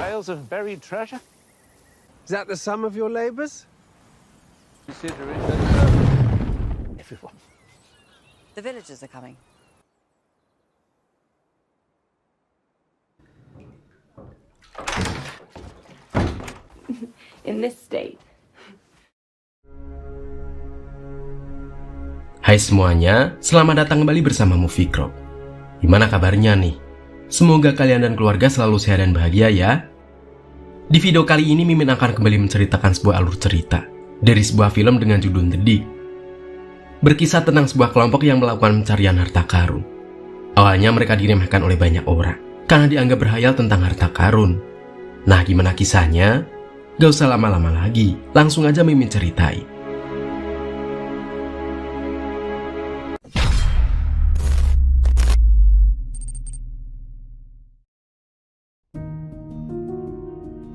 tales of buried treasure. Is that the sum of your labors? Considering everyone. The villagers are coming. In this state. Hai semuanya, selamat datang kembali bersama Movie Crop. Gimana kabarnya nih? Semoga kalian dan keluarga selalu sehat dan bahagia ya. Di video kali ini Mimin akan kembali menceritakan sebuah alur cerita dari sebuah film dengan judul The Dig. Berkisah tentang sebuah kelompok yang melakukan pencarian harta karun. Awalnya mereka diremehkan oleh banyak orang karena dianggap berhayal tentang harta karun. Nah, gimana kisahnya? Gak usah lama-lama lagi, langsung aja Mimin ceritain.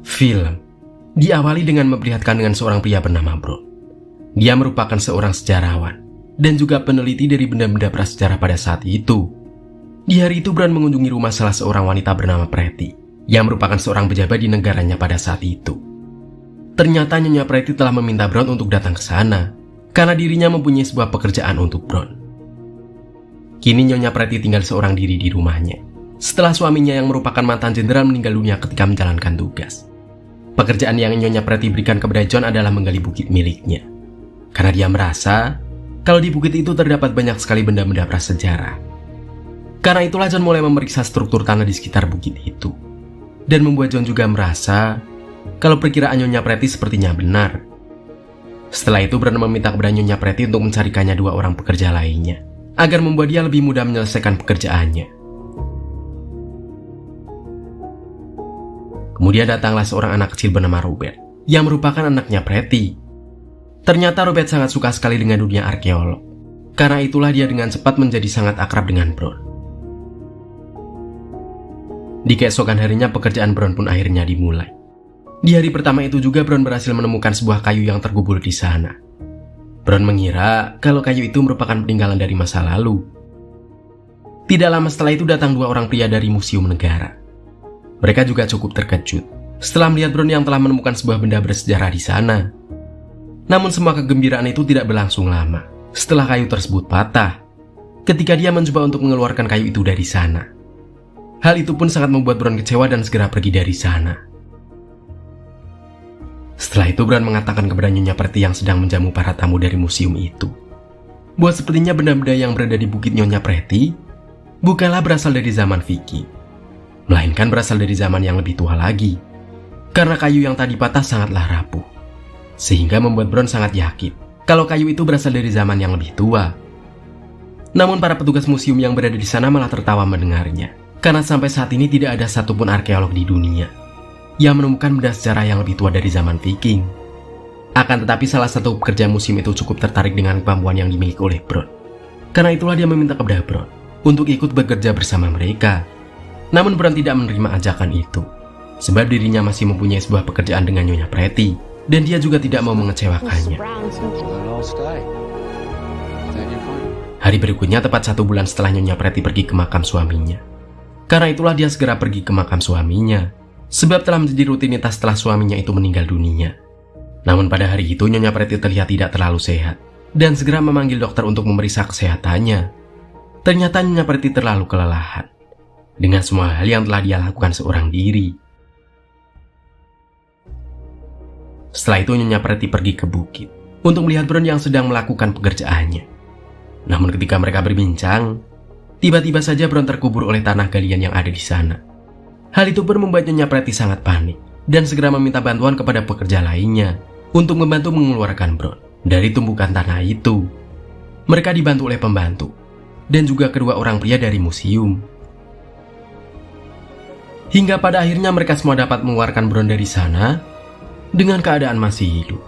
Film diawali dengan memperlihatkan dengan seorang pria bernama Bron. Dia merupakan seorang sejarawan dan juga peneliti dari benda-benda prasejarah pada saat itu. Di hari itu Bron mengunjungi rumah salah seorang wanita bernama Pretty yang merupakan seorang pejabat di negaranya pada saat itu. Ternyata Nyonya Pretty telah meminta Bron untuk datang ke sana karena dirinya mempunyai sebuah pekerjaan untuk Bron. Kini Nyonya Pretty tinggal seorang diri di rumahnya setelah suaminya yang merupakan mantan jenderal meninggal dunia ketika menjalankan tugas. Pekerjaan yang Nyonya Pretty berikan kepada John adalah menggali bukit miliknya. Karena dia merasa kalau di bukit itu terdapat banyak sekali benda-benda prasejarah. Karena itulah John mulai memeriksa struktur tanah di sekitar bukit itu. Dan membuat John juga merasa kalau perkiraan Nyonya Pretty sepertinya benar. Setelah itu Bron meminta kepada Nyonya Pretty untuk mencarikannya dua orang pekerja lainnya agar membuat dia lebih mudah menyelesaikan pekerjaannya. Kemudian datanglah seorang anak kecil bernama Robert, yang merupakan anaknya Pretty. Ternyata Robert sangat suka sekali dengan dunia arkeolog. Karena itulah dia dengan cepat menjadi sangat akrab dengan Bron. Di keesokan harinya pekerjaan Bron pun akhirnya dimulai. Di hari pertama itu juga Bron berhasil menemukan sebuah kayu yang terkubur di sana. Bron mengira kalau kayu itu merupakan peninggalan dari masa lalu. Tidak lama setelah itu datang dua orang pria dari Museum Negara. Mereka juga cukup terkejut setelah melihat Bron yang telah menemukan sebuah benda bersejarah di sana. Namun semua kegembiraan itu tidak berlangsung lama setelah kayu tersebut patah ketika dia mencoba untuk mengeluarkan kayu itu dari sana. Hal itu pun sangat membuat Bron kecewa dan segera pergi dari sana. Setelah itu Bron mengatakan kepada Nyonya Pretty yang sedang menjamu para tamu dari museum itu bahwa sepertinya benda-benda yang berada di bukit Nyonya Pretty bukanlah berasal dari zaman Viking, melainkan berasal dari zaman yang lebih tua lagi. Karena kayu yang tadi patah sangatlah rapuh, sehingga membuat Bron sangat yakin kalau kayu itu berasal dari zaman yang lebih tua. Namun para petugas museum yang berada di sana malah tertawa mendengarnya, karena sampai saat ini tidak ada satupun arkeolog di dunia yang menemukan benda sejarah yang lebih tua dari zaman Viking. Akan tetapi salah satu pekerja museum itu cukup tertarik dengan kemampuan yang dimiliki oleh Bron. Karena itulah dia meminta kepada Bron untuk ikut bekerja bersama mereka. Namun Bron tidak menerima ajakan itu, sebab dirinya masih mempunyai sebuah pekerjaan dengan Nyonya Pretty, dan dia juga tidak mau mengecewakannya. Hari berikutnya tepat 1 bulan setelah Nyonya Pretty pergi ke makam suaminya. Karena itulah dia segera pergi ke makam suaminya, sebab telah menjadi rutinitas setelah suaminya itu meninggal dunia. Namun pada hari itu Nyonya Pretty terlihat tidak terlalu sehat, dan segera memanggil dokter untuk memeriksa kesehatannya. Ternyata Nyonya Pretty terlalu kelelahan dengan semua hal yang telah dia lakukan seorang diri. Setelah itu Nyonya Pretty pergi ke bukit untuk melihat Bron yang sedang melakukan pekerjaannya. Namun ketika mereka berbincang, tiba-tiba saja Bron terkubur oleh tanah galian yang ada di sana. Hal itu pun membuat Nyonya Pretty sangat panik dan segera meminta bantuan kepada pekerja lainnya untuk membantu mengeluarkan Bron dari tumpukan tanah itu. Mereka dibantu oleh pembantu dan juga kedua orang pria dari museum. Hingga pada akhirnya mereka semua dapat mengeluarkan Bron dari sana dengan keadaan masih hidup.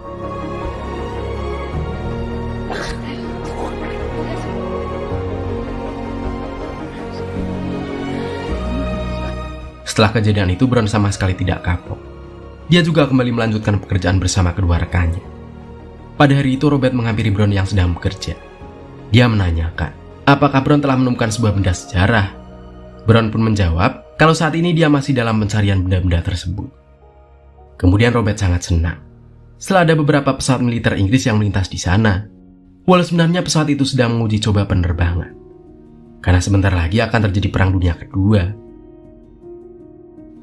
Setelah kejadian itu Bron sama sekali tidak kapok. Dia juga kembali melanjutkan pekerjaan bersama kedua rekannya. Pada hari itu Robert menghampiri Bron yang sedang bekerja. Dia menanyakan apakah Bron telah menemukan sebuah benda sejarah. Bron pun menjawab kalau saat ini dia masih dalam pencarian benda-benda tersebut. Kemudian Robert sangat senang setelah ada beberapa pesawat militer Inggris yang melintas di sana, walau sebenarnya pesawat itu sedang menguji coba penerbangan, karena sebentar lagi akan terjadi Perang Dunia Kedua.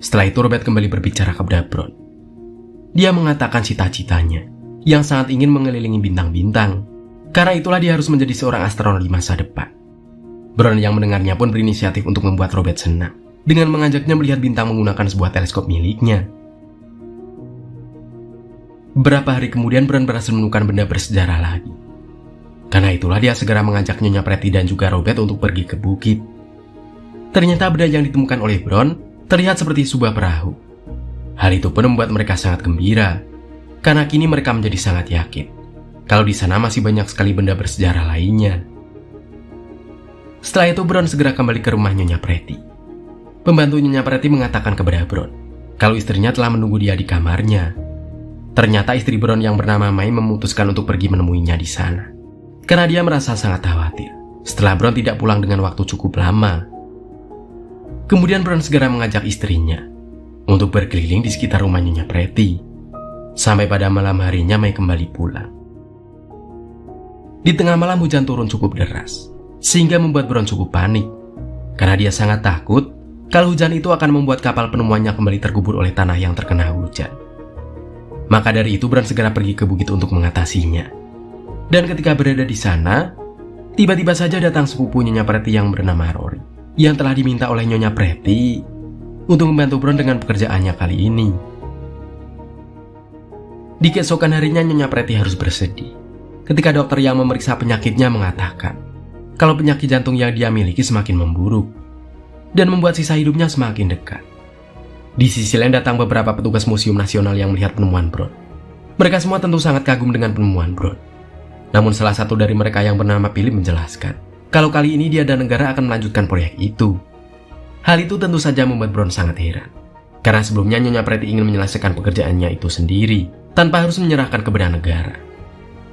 Setelah itu Robert kembali berbicara kepada Brown. Dia mengatakan cita-citanya yang sangat ingin mengelilingi bintang-bintang, karena itulah dia harus menjadi seorang astronot di masa depan. Brown yang mendengarnya pun berinisiatif untuk membuat Robert senang dengan mengajaknya melihat bintang menggunakan sebuah teleskop miliknya. Beberapa hari kemudian Brown berhasil menemukan benda bersejarah lagi. Karena itulah dia segera mengajak Nyonya Pretty dan juga Robert untuk pergi ke bukit. Ternyata benda yang ditemukan oleh Brown terlihat seperti sebuah perahu. Hal itu pun membuat mereka sangat gembira, karena kini mereka menjadi sangat yakin kalau di sana masih banyak sekali benda bersejarah lainnya. Setelah itu Brown segera kembali ke rumah Nyonya Pretty. Pembantu Nyonya Pretty mengatakan kepada Brown kalau istrinya telah menunggu dia di kamarnya. Ternyata istri Brown yang bernama May memutuskan untuk pergi menemuinya di sana, karena dia merasa sangat khawatir setelah Brown tidak pulang dengan waktu cukup lama. Kemudian Brown segera mengajak istrinya untuk berkeliling di sekitar rumah Nyonya Pretty, sampai pada malam harinya May kembali pulang. Di tengah malam hujan turun cukup deras, sehingga membuat Brown cukup panik, karena dia sangat takut kalau hujan itu akan membuat kapal penemuannya kembali tergubur oleh tanah yang terkena hujan. Maka dari itu Brown segera pergi ke bukit untuk mengatasinya. Dan ketika berada di sana, tiba-tiba saja datang sepupu Nyonya Pretty yang bernama Rory, yang telah diminta oleh Nyonya Pretty untuk membantu Brown dengan pekerjaannya kali ini. Di keesokan harinya Nyonya Pretty harus bersedih ketika dokter yang memeriksa penyakitnya mengatakan kalau penyakit jantung yang dia miliki semakin memburuk dan membuat sisa hidupnya semakin dekat. Di sisi lain datang beberapa petugas Museum Nasional yang melihat penemuan Brown. Mereka semua tentu sangat kagum dengan penemuan Brown. Namun salah satu dari mereka yang bernama Philip menjelaskan kalau kali ini dia dan negara akan melanjutkan proyek itu. Hal itu tentu saja membuat Brown sangat heran, karena sebelumnya Nyonya Pretty ingin menyelesaikan pekerjaannya itu sendiri tanpa harus menyerahkan kepada negara.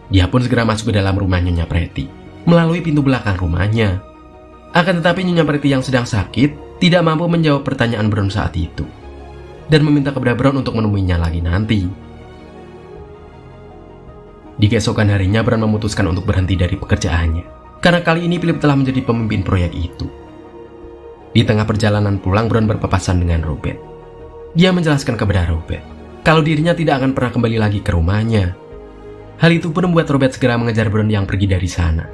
Dia pun segera masuk ke dalam rumah Nyonya Pretty melalui pintu belakang rumahnya. Akan tetapi Nyonya Pretty yang sedang sakit tidak mampu menjawab pertanyaan Brown saat itu, dan meminta kepada Brown untuk menemuinya lagi nanti. Di keesokan harinya Brown memutuskan untuk berhenti dari pekerjaannya, karena kali ini Philip telah menjadi pemimpin proyek itu. Di tengah perjalanan pulang, Brown berpapasan dengan Robert. Dia menjelaskan kepada Robert kalau dirinya tidak akan pernah kembali lagi ke rumahnya. Hal itu pun membuat Robert segera mengejar Brown yang pergi dari sana.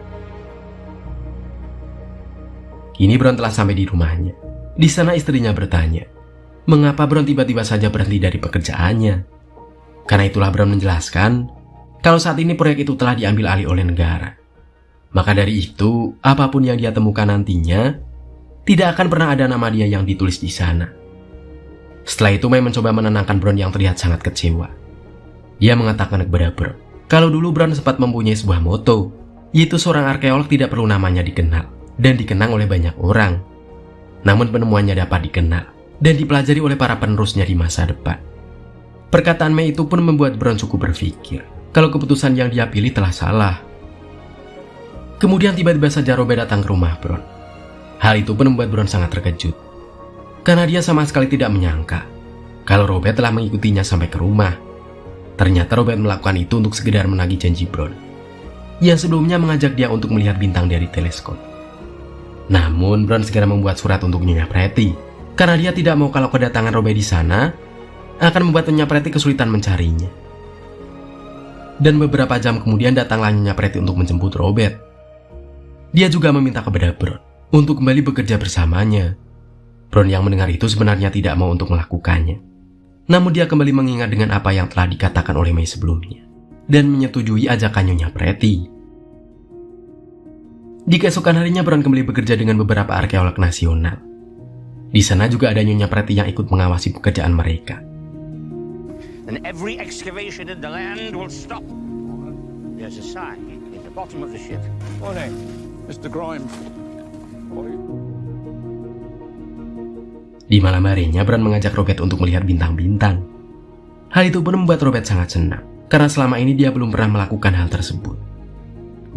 Kini Brown telah sampai di rumahnya. Di sana istrinya bertanya, mengapa Brown tiba-tiba saja berhenti dari pekerjaannya? Karena itulah Brown menjelaskan kalau saat ini proyek itu telah diambil alih oleh negara. Maka dari itu, apapun yang dia temukan nantinya, tidak akan pernah ada nama dia yang ditulis di sana. Setelah itu May mencoba menenangkan Brown yang terlihat sangat kecewa. Dia mengatakan kepada Brown kalau dulu Brown sempat mempunyai sebuah moto, yaitu seorang arkeolog tidak perlu namanya dikenal dan dikenang oleh banyak orang, namun penemuannya dapat dikenal dan dipelajari oleh para penerusnya di masa depan. Perkataan May itu pun membuat Brown cukup berpikir kalau keputusan yang dia pilih telah salah. Kemudian tiba-tiba saja Robert datang ke rumah Brown. Hal itu pun membuat Brown sangat terkejut, karena dia sama sekali tidak menyangka kalau Robert telah mengikutinya sampai ke rumah. Ternyata Robert melakukan itu untuk sekedar menagih janji Brown yang sebelumnya mengajak dia untuk melihat bintang dari teleskop. Namun Brown segera membuat surat untuk Nyonya Pretty, karena dia tidak mau kalau kedatangan Robert di sana akan membuat Nyonya Pretty kesulitan mencarinya. Dan beberapa jam kemudian datanglah Nyonya Pretty untuk menjemput Robert. Dia juga meminta kepada Brown untuk kembali bekerja bersamanya. Brown yang mendengar itu sebenarnya tidak mau untuk melakukannya. Namun dia kembali mengingat dengan apa yang telah dikatakan oleh May sebelumnya dan menyetujui ajakan Nyonya Pretty. Di keesokan harinya Brown kembali bekerja dengan beberapa arkeolog nasional. Di sana juga ada Nyonya Pretty yang ikut mengawasi pekerjaan mereka. And every excavation in the land will stop. There's a sign in the bottom of the ship. Morning, Mr. Grimes. Di malam harinya Brown mengajak Robert untuk melihat bintang-bintang. Hal itu pun membuat Robert sangat senang, karena selama ini dia belum pernah melakukan hal tersebut.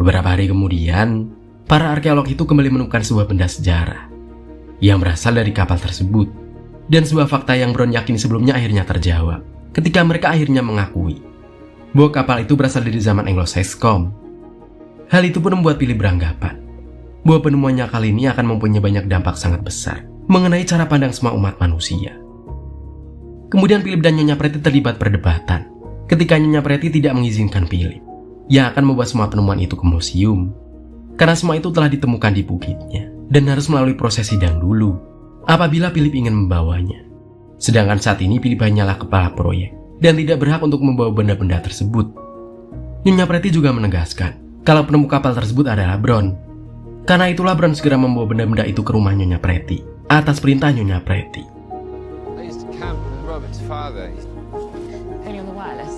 Beberapa hari kemudian, para arkeolog itu kembali menemukan sebuah benda sejarah. yang berasal dari kapal tersebut. Dan sebuah fakta yang Brown yakini sebelumnya akhirnya terjawab ketika mereka akhirnya mengakui bahwa kapal itu berasal dari zaman Anglo-Saxon. Hal itu pun membuat Philip beranggapan bahwa penemuannya kali ini akan mempunyai banyak dampak sangat besar mengenai cara pandang semua umat manusia. Kemudian Philip dan Nyonya Pretty terlibat perdebatan ketika Nyonya Pretty tidak mengizinkan Philip yang akan membawa semua penemuan itu ke museum, karena semua itu telah ditemukan di bukitnya dan harus melalui proses sidang dulu apabila Philip ingin membawanya. Sedangkan saat ini Philip hanyalah kepala proyek dan tidak berhak untuk membawa benda-benda tersebut. Nyonya Pretty juga menegaskan kalau penemu kapal tersebut adalah Brown. Karena itulah Brown segera membawa benda-benda itu ke rumah Nyonya Pretty atas perintah Nyonya Pretty. I used to camp with Robert's father. Only on the wireless.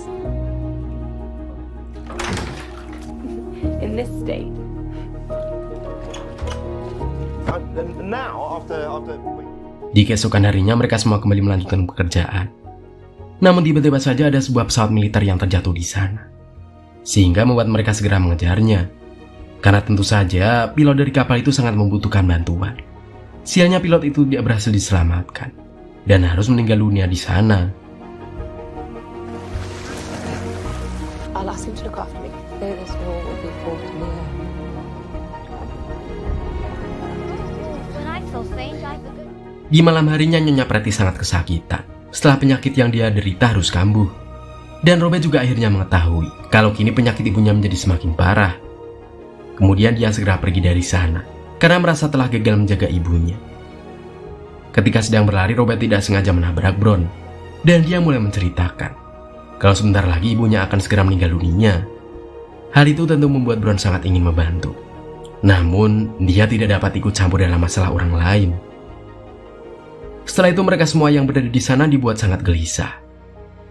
In this state. Di keesokan harinya mereka semua kembali melanjutkan pekerjaan. Namun tiba-tiba saja ada sebuah pesawat militer yang terjatuh di sana, sehingga membuat mereka segera mengejarnya. Karena tentu saja pilot dari kapal itu sangat membutuhkan bantuan. Sialnya pilot itu tidak berhasil diselamatkan dan harus meninggal dunia di sana. I'll ask him to look after me. This war will be fought in the air. When I feel faint, I forget. Di malam harinya Nyonya Pretty sangat kesakitan setelah penyakit yang dia derita harus kambuh. Dan Robert juga akhirnya mengetahui kalau kini penyakit ibunya menjadi semakin parah. Kemudian dia segera pergi dari sana karena merasa telah gagal menjaga ibunya. Ketika sedang berlari, Robert tidak sengaja menabrak Brown dan dia mulai menceritakan kalau sebentar lagi ibunya akan segera meninggal dunia. Hal itu tentu membuat Brown sangat ingin membantu. Namun, dia tidak dapat ikut campur dalam masalah orang lain. Setelah itu mereka semua yang berada di sana dibuat sangat gelisah.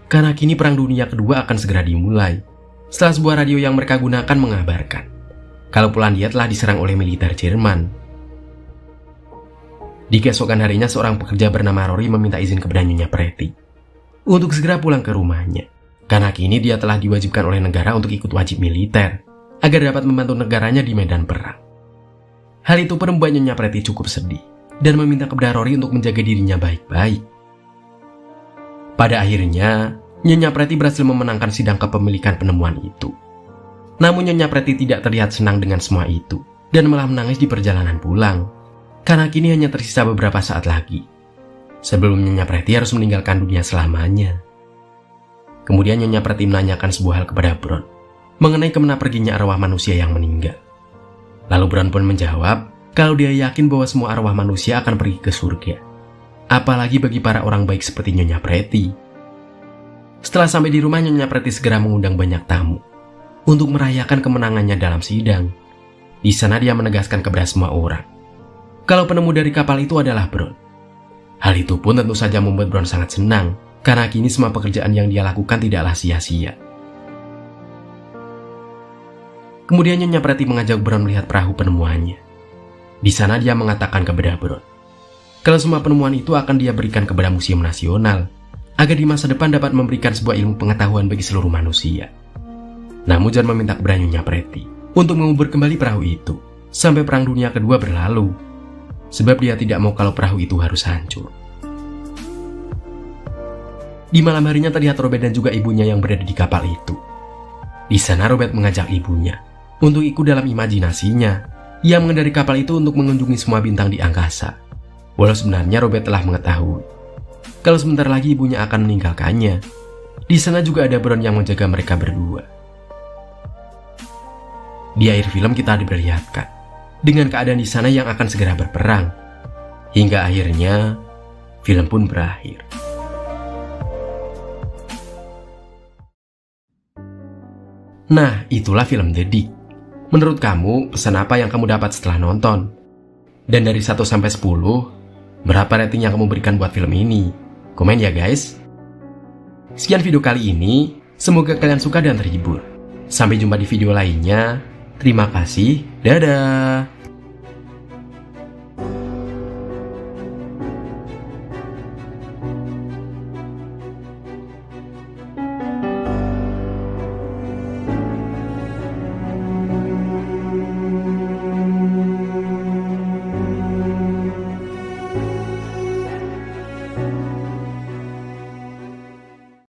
Karena kini Perang Dunia Kedua akan segera dimulai. Setelah sebuah radio yang mereka gunakan mengabarkan kalau Polandia telah diserang oleh militer Jerman. Di keesokan harinya seorang pekerja bernama Rory meminta izin kepada Nyonya Pretty untuk segera pulang ke rumahnya. Karena kini dia telah diwajibkan oleh negara untuk ikut wajib militer agar dapat membantu negaranya di medan perang. Hal itu pun membuat Nyonya Pretty cukup sedih dan meminta kepada Rory untuk menjaga dirinya baik-baik. Pada akhirnya, Nyonya Pretty berhasil memenangkan sidang kepemilikan penemuan itu. Namun Nyonya Pretty tidak terlihat senang dengan semua itu dan malah menangis di perjalanan pulang. Karena kini hanya tersisa beberapa saat lagi sebelum Nyonya Pretty harus meninggalkan dunia selamanya. Kemudian Nyonya Pretty menanyakan sebuah hal kepada Brown mengenai kemana perginya arwah manusia yang meninggal. Lalu Brown pun menjawab kalau dia yakin bahwa semua arwah manusia akan pergi ke surga. Apalagi bagi para orang baik seperti Nyonya Pretty. Setelah sampai di rumah, Nyonya Pretty segera mengundang banyak tamu untuk merayakan kemenangannya dalam sidang. Di sana dia menegaskan kepada semua orang kalau penemu dari kapal itu adalah Brown. Hal itu pun tentu saja membuat Brown sangat senang karena kini semua pekerjaan yang dia lakukan tidaklah sia-sia. Kemudian Nyonya Pretty mengajak Brown melihat perahu penemuannya. Di sana dia mengatakan kepada Brown kalau semua penemuan itu akan dia berikan kepada Museum Nasional agar di masa depan dapat memberikan sebuah ilmu pengetahuan bagi seluruh manusia. Namun John meminta kepada Nyonya Pretty untuk mengubur kembali perahu itu sampai Perang Dunia Kedua berlalu, sebab dia tidak mau kalau perahu itu harus hancur. Di malam harinya terlihat Robert dan juga ibunya yang berada di kapal itu. Di sana Robert mengajak ibunya untuk ikut dalam imajinasinya yang mengendari kapal itu untuk mengunjungi semua bintang di angkasa. Walau sebenarnya Robert telah mengetahui kalau sebentar lagi ibunya akan meninggalkannya. Di sana juga ada Brown yang menjaga mereka berdua. Di akhir film kita diperlihatkan dengan keadaan di sana yang akan segera berperang. Hingga akhirnya film pun berakhir. Nah, itulah film The Dig. Menurut kamu, pesan apa yang kamu dapat setelah nonton? Dan dari 1 sampai 10, berapa rating yang kamu berikan buat film ini? Komen ya guys. Sekian video kali ini, semoga kalian suka dan terhibur. Sampai jumpa di video lainnya. Terima kasih, dadah. Bye.